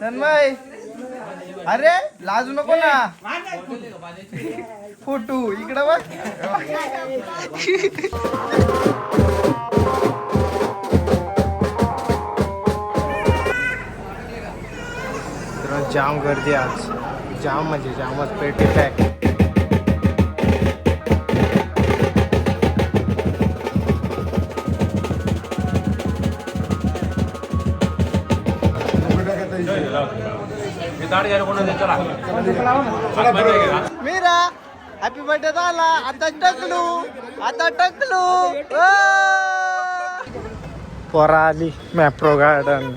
तन्मय, अरे लाजू नको ना. फोटो इकडे बघ. जाम गर्दी आज, जाम म्हणजे जामच, पेटी पॅक. मीरा हॅपी बर्थडे झाला. आता टकलू पोरा आली मॅप्रो गार्डन.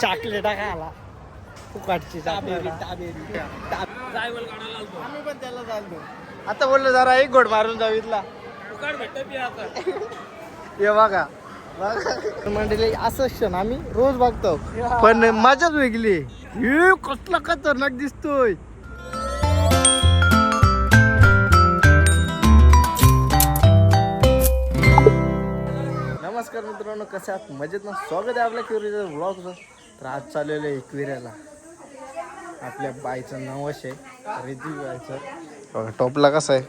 चॉकलेट खायला फुकाटची. आम्ही पण त्याला चालतो. आता बोललो जरा एक गोड मारून जाऊ इथला. हे बघा मंडळी, असं क्षण आम्ही रोज बघतो, पण मजाच वेगळी. कसला खतरनाक दिसतोय. नमस्कार मित्रांनो, कसे आहात? मजेत ना? स्वागत आहे आपल्या क्युरीच्या व्लॉगचं. तर आज चाललेलं आहे एकविऱ्याला. आपल्या बाईचं नवस आहे, रिद्धी बाईचं. बघा टोपला कसा आहे.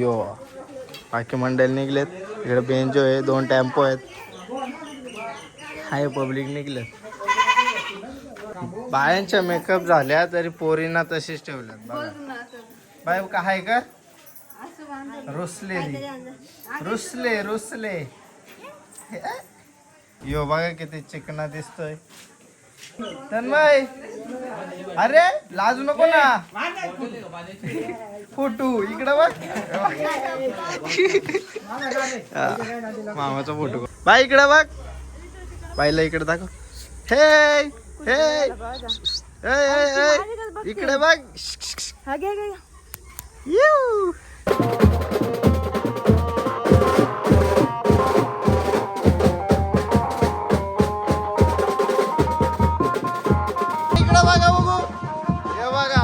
यो बाकी मंडळी निघलेत. इकडे बेंचो आहे, 2 टेम्पो आहेत. हाय पब्लिक निघलेत. बायांच्या मेकअप झाल्या तरी पोरींना तशीच ठेवल्यात. बघा बाय का हाय का रुसले. यो बघा किती चिकना दिसतोय. तन्मय, अरे लाजू नको ना. फोटो इकडे बघ. मामाचा फोटो. बाई इकडे बघ. बाईला इकडे दाखव. हे इकडे बघ.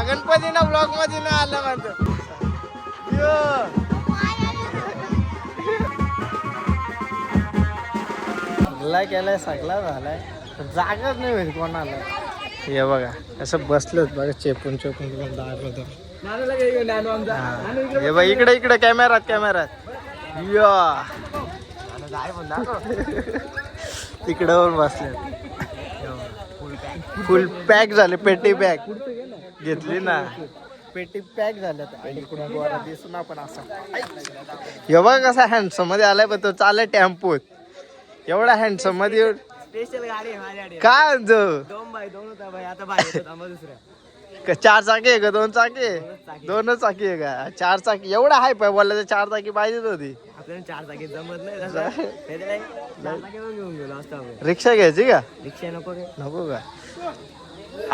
गणपती ना ब्लॉग मध्ये ना आला म्हणतो. केलाय सगळा झालाय, जागाच नाही होईल कोणाला. हे बघा असं बसलोच बघा, चेपून दाखवतो. हे बघ इकडे कॅमेरात तिकडे वर बसले. फुल पॅक झाले. पेटी पॅक घेतली ना, पेटी पॅक झाल्यात. इकडून गोरा दिसून आपण असा. हे बघ कसा हँडसम मध्ये आलाय, पण तो चालय टेम्पोत. एवढा हँडसम मध्ये स्पेशल गाडी आहे माझ्याकडे. काय आणतो? 2x2 होता भाई. आता बाहेर दुसऱ्या 4 चाकी आहे का? 2 चाकी आहे? 2 चाकी आहे का? 4 चाकी एवढा हाय पाय बोलला तर 4 चाकी पाहिजेच होती. आपल्याला 4 चाकी जमत नाही तसं. 4 चाकी घेऊन गेलो असतो आपण. रिक्षा घ्यायची का? रिक्षा नको का?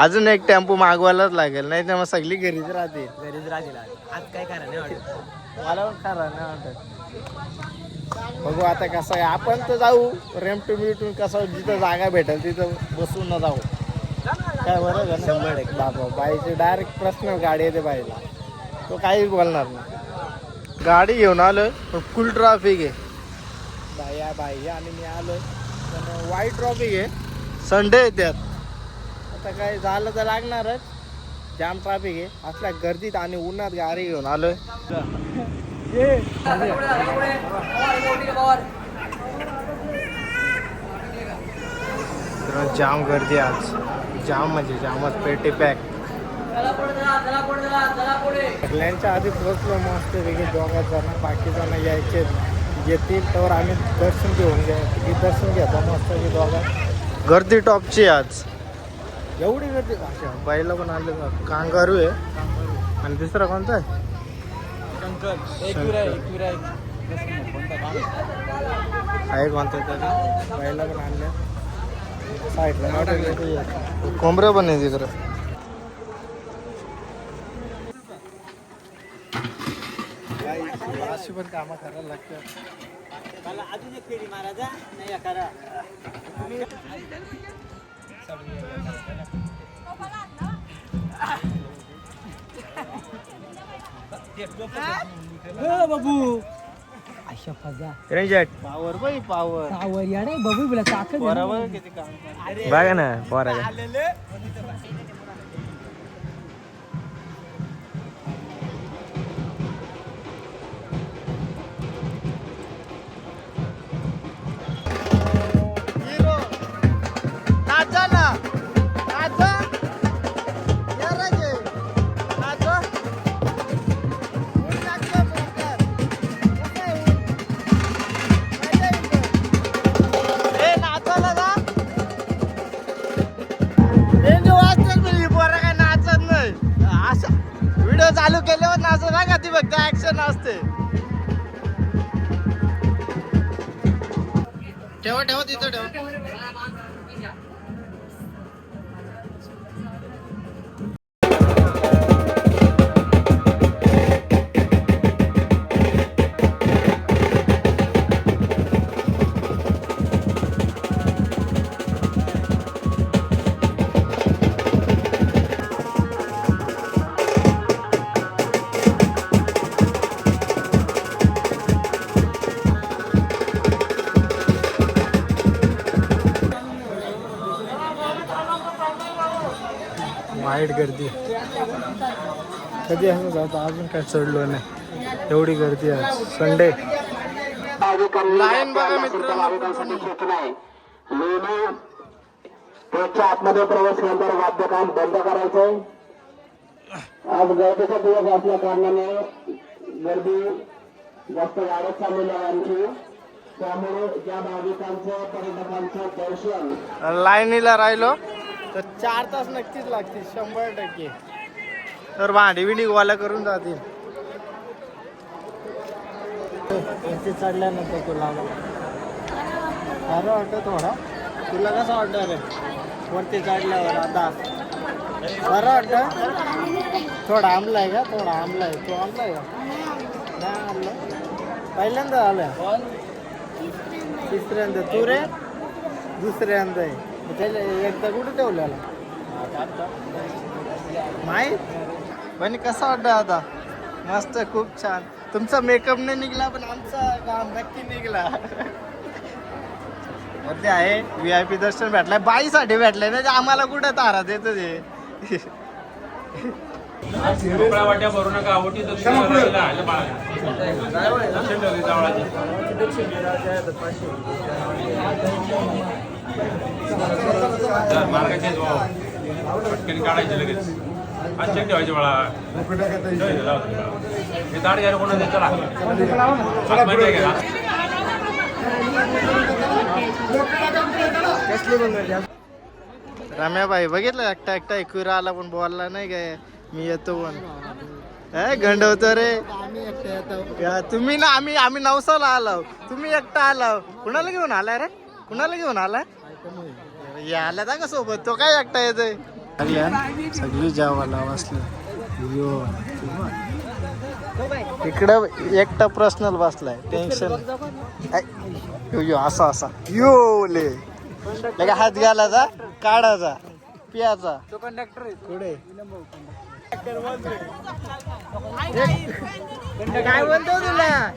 अजून एक टेम्पो मागवायलाच लागेल, नाही तर मग सगळी घरीच राहते. आज काय करा नाही वाटत. मला पण खरा नाही वाटत. बघू आता कसं आहे. आपण तर जाऊ रेमटून कसं, जिथं जागा भेटेल तिथं बसून न जाऊ. काय बरं का? 100% बाबा बाईचे डायरेक्ट पर्सनल गाडी येते बाईला, तो काहीच बोलणार नाही. गाडी घेऊन आलो पण फुल ट्रॅफिक आहे. बाई आणि मी आलो पण वाईट ट्रॅफिक आहे. संडे आहे त्यात. आता काय झालं तर लागणारच. जाम ट्रॅफिक आहे. असल्या गर्दीत आणि उन्हात गाडी घेऊन आलोय. जाम गर्दी आज, जाम म्हणजे जामच, पेटी पॅक. सगळ्यांच्या आधी पोहोचलो मस्त वेगळी. 2 जण बाकी जण येतील तर आम्ही दर्शन घेतो मस्त. 2 गर्दी टॉपची आज. एवढी गर्दी बाईला पण आले. कांगारू आहे आणि दुसरा कोणता आहे? आहे कोणता तरी. बाईला पण आणल्या. कोंबड्या पण आहे तिकडं. अशी पण कामं करायला लागतात. बाबू रेंजट पावर बाई, पावर याडे बघू बोला ताकद बरोबर. किती काम बघा ना पोरा हिरो नाचा ना नाचा या राजे नाचा ऊन नाचलं प्रकार. कसं आहे ऊन? मजा येईल पण. ए नाचायला जा हे जे वाचतात मी पोरं काय नाचत नाही असं व्हिडिओ चालू केल्यावर नाचत ना का ती फक्त ऍक्शन असते. ठेवा ठेवा तिथं ठेवा. वाईट गर्दी कधी असं जातं अजून काय चढलो नाही एवढी गर्दी आहे संडे. लाईन बघा मित्रांनो. स्टेजच्या आतमध्ये प्रवेश केल्यानंतर वाद्यकाम बंद करायचंय. आज गर्दीचा दिवस असल्या कारणाने गर्दी जास्त वाढत चाललेली आहे आणखी. त्यामुळे ज्या भाविकांचं पर्यटकांचं दर्शन लाईनीला राहिलो तर 4 तास नक्कीच लागतील 100%. तर भांडी बिंडी गोळा करून जातील. वरती चढल्यानंतर तुला बरं वाटतं थोडा. तुला कसं वाटतं रे वरती चढल्यावर आता बरं वाटतं? थोडा आंबला आहे का? थोडा आंबला आहे. तू आंबला आहे का? नाही आंबला. पहिल्यांदा आलं तिसऱ्यांदा. तू रे दुसऱ्यांदा आहे. त्याला एकदा कुठं ठेवलेला माहीत पण कसं वाटतं आता? मस्त खूप छान. तुमचा मेकअप नाही निघला पण आमचा काम नक्की निघला. वरती आहे VIP दर्शन भेटलाय. बाईसाठी भेटलंय ना आम्हाला कुठं तारा देतो ते. वाट्या भरू नका ओटी मार्गाचे पटकन काढायचे लगेच. आज चेक ठेवायचे मला हे दाड घ्यायला कोणा चला रम्याबाई बघितलं एकटा एकटा ऐकून आला पण बोलला नाही काय मी येतो पण गंडवतो रे. तुम्ही ना आम्ही 900ला आलो. तुम्ही एकटा आला. कुणाला घेऊन आलाय रे? कुणाला घेऊन आलाय? याला जा का सोबत? तो काय एकटा येतोय? सगळी जेवायला बसली. इकडं एकटा पर्सनल बसलाय. टेन्शन यो असा असा यो ले हात घालायचा काढायचा पियाचा. तो कंडक्टर पुढे काय बोलतो तुला?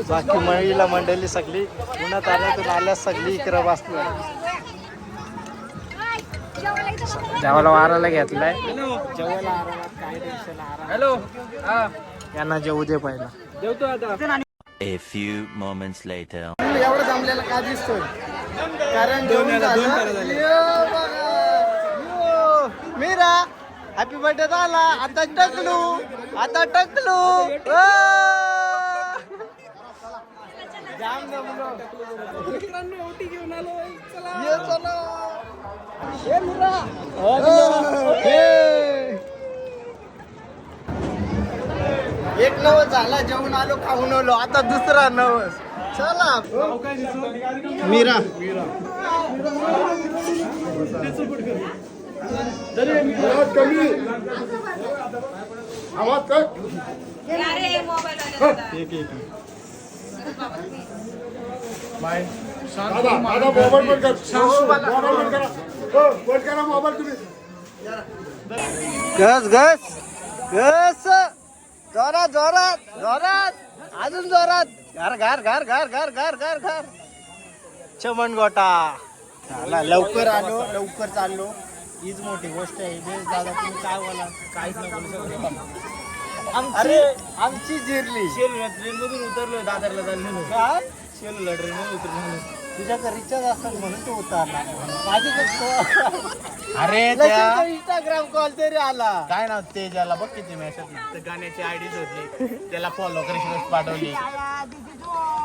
बाकी महिला मंडळी सगळी पुण्यात आल्यातून आल्या सगळी इकडं बसल्या. जेवायला वाराला घेतलाय. जेवायला आरामात काय टेन्शन आराम. हॅलो यांना जेवू दे पहिला. जेवतो आता. A few moments later. एवढं जमलेलं का दिसतोय? कारण जेवण झालं. मीरा हॅपी बर्थडे झाला. आता टकलू जाम जमलो. ये चलो. ये मीरा. एक नवस झाला जेवण आलो खाऊन आलो. आता दुसरा नवस. चला मीरा घस घस घस. जोरात जोरात जोरात अजून जोरात. घर घर घर घर घर घर घर घर चमनगोटा चला लवकर आलो लवकर चाललो हीच मोठी गोष्ट आहे हे दादा तुम्ही काय बोला काहीच नाही बोलू शकतो. अरे आमची जिरली शेलूला ट्रेन मधून उतरलो दादरला चाललो. काय शेलूला ट्रेन मधून उतरलो. तुझ्याकडे रिचार्ज असतात म्हणून तू उतारला माझी अरे इंस्टाग्राम कॉल तरी आला काय ना ते ज्याला बघ किती मेसेज ना गाण्याची आयडी शोधली त्याला फॉलो रिक्वेस्ट पाठवली.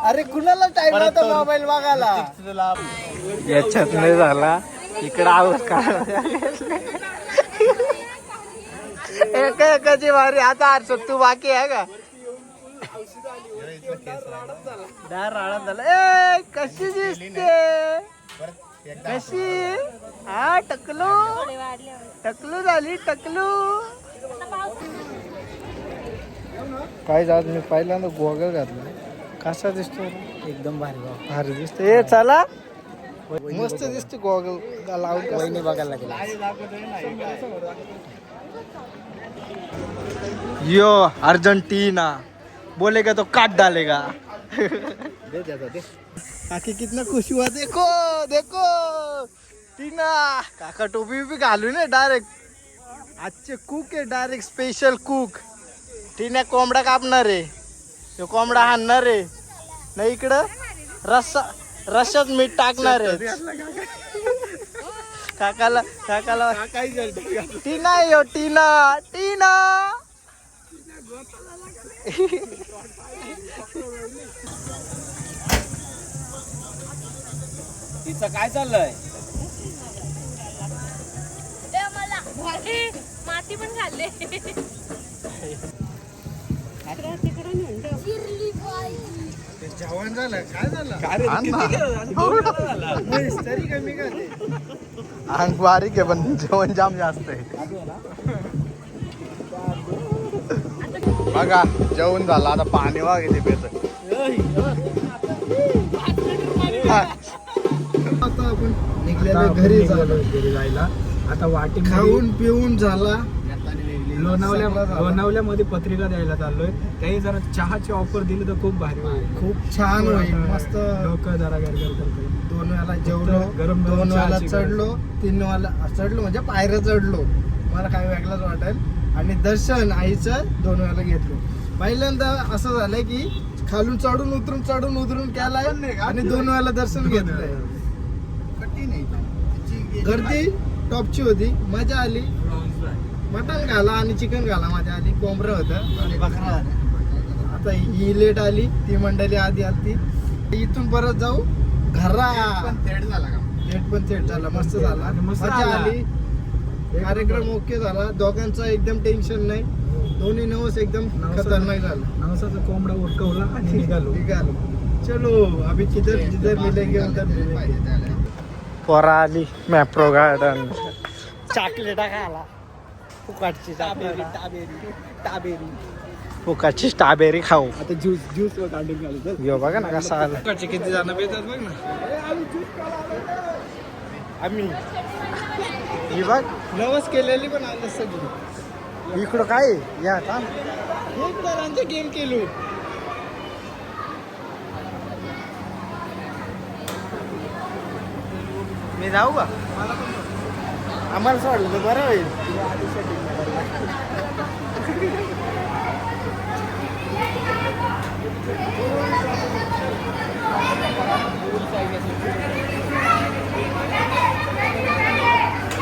अरे कुणाला टाइम परत होता तो- मोबाईल बघायला तुला याच्यात नाही झाला इकडे आवाज एकाची वारी आता तू बाकी आहे का दार राळा झाला ए कशी दिसते कशी हा टकलू टकलू झाली टकलू काय जात मी पहिल्यांदा गोगल घातला कसा दिसतो एकदम भारी भारी दिसतो ए चला मस्त दिसतो गोगल लावून वहिनी बघायला लागेल. यो अर्जेंटीना बोलेगा तो काट डालेगा दे त्याचा दे. काकी कितना खुश हुआ देखो देखो टीना काका टोपी भी घालून आहे डायरेक्ट आजचे कुक आहे डायरेक्ट स्पेशल कुक टीना कोंबडा कापणार आहे तो कोंबडा हाणणार आहे नाही इकडं रस्सात मीठ टाकणार आहे काकाला काकाला टीना यो टीना टीना तिचं काय चाललंय माती पण खाल्ले जेवण झालं काय झालं तरी कमी का अंग बारीक आहे पण जेवण जाम जास्त आहे बघा जेवण झालं आता पाणी वागे पेत आता आपण निघलेलो घरी जायला. आता वाटी खाऊन पिऊन झाला लोणावल्यामध्ये पत्रिका द्यायला चाललोय. त्याही जरा चहाची ऑफर दिली तर खूप भारी होईल. खूप छान होईल मस्त लोक जरा गरगर करतात. 2 वेळा जेवलो गरम 2 वेळा चहाची चढलो 3 वेळा चढलो म्हणजे पायऱ्या चढलो मला काय वेगळंच वाटेल आणि दर्शन आईचं 2 वेळा घेतलो. पहिल्यांदा असं झालंय की खालून चढून उतरून केलाय आणि 2 वेळा दर्शन घेतलंय. गर्दी टॉपची होती मजा आली. मटण घाला आणि चिकन घाला मजा आली. कोंबडं होतं आणि बकरा होता. आता ही लेट आली ती मंडळी आधी आली इथून परत जाऊ घरा लेट पण थेट झाला मस्त झाला मजा आली. कार्यक्रम ओके झाला दोघांचा एकदम टेन्शन नाही. दोन्ही नवस एकदम खतरनाक झाला. नवसाचा कोंबडा उरकवला आणि निघालो. चलो अभी जिधर मिलेंगे उधर पोरा आली मॅप्रो गार्डन चॉकलेट खाला फुकाटची फुकाटची स्ट्रॉबेरी खाऊ. आता ज्यूस काढून घालतो. यो बघा ना कसा आला फुकटचे किती जण पितात बघ ना. आम्ही ही बघ नवस केलेली पण आलं सगळी. इकडं काय या थांब गेम केलो. मी जाऊ का आम्हाला सोडलं तर बरं होईल.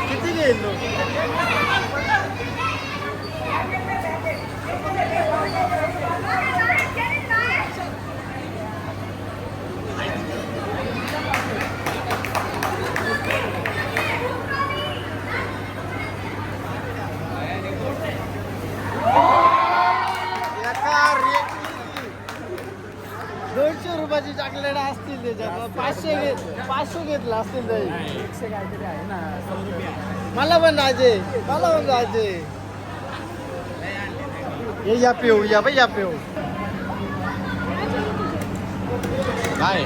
किती गेलो ₹200 चॉकलेट असतील त्याच्यात 500 घेतला असतील तरी. मला पण जायचे ये या पिऊ या बाई या पिऊ. काय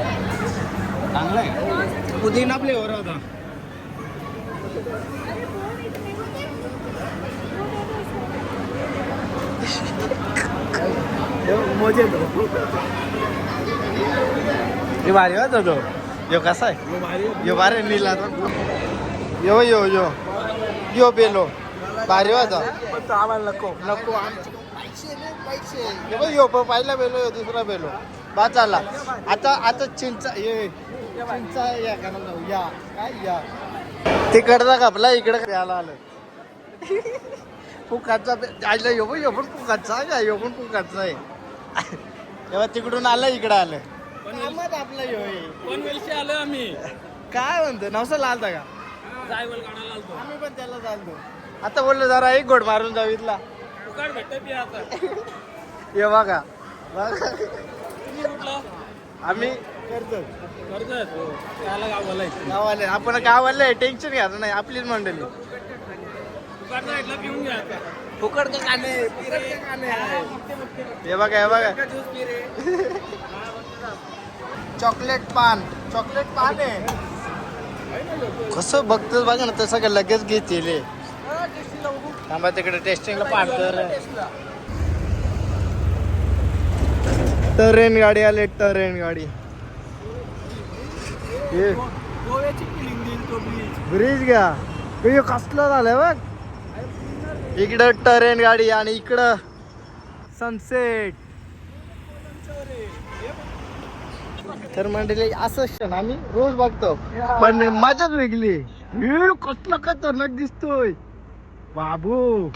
चांगलं आहे. पुदिना फ्लेवर होता. मजा येतो. हे भारी होता तो. यो कसा आहे यो भारी नीला यो यो यो यो बेलो भारी होता. आम्हाला नको नको आमचे पैसे हे बघ, यो पहिला बेलो यो दुसरा बेलो बा चालला. आता चिंचा ये चिंचा या का जाऊ या काय या तिकडचा कापला इकडे यायला आलं. पुकाचा आयला यो पण पुकाचा आहे का यो पण पुकाचा आहे. तेव्हा तिकडून आलं इकडं आलं आपलं यो पनवेलशी आलो आम्ही. काय म्हणतो नवसाला आलता का जायवल काढायला आलतो. आम्ही पण त्याला चालतो. आता बोललो जरा एक घोड मारून जाऊ इथला. फुकाट भेटत आता. ये बघा तुम्ही कुठलं? आम्ही करतो कर्जत. त्याला गाव बोलायचं. गावाले आपण गावाले टेन्शन घ्यायचं नाही आपलीच मंडळी. फुकाट साईडला पिऊन घ्या आता. फुकट का काने हे बघा हे बघा चॉकलेट पान आहे. कसं बघतोस बघा ना तसं काय लगेच घेतील. थांबा तिकडे टेस्टिंगला पाडतो. ट्रेन गाडी आले ट्रेन गाडी. गोव्याची फिलिंग देईल तो ब्रिज. ब्रिज घ्या हे कसलं झालंय बघ. इकडं ट्रेन गाडी आणि इकडं सनसेट. तर मंडळी असं क्षण आम्ही रोज बघतो पण मजाच वेगळी. कसलं खतरनाक दिसतोय बाबू.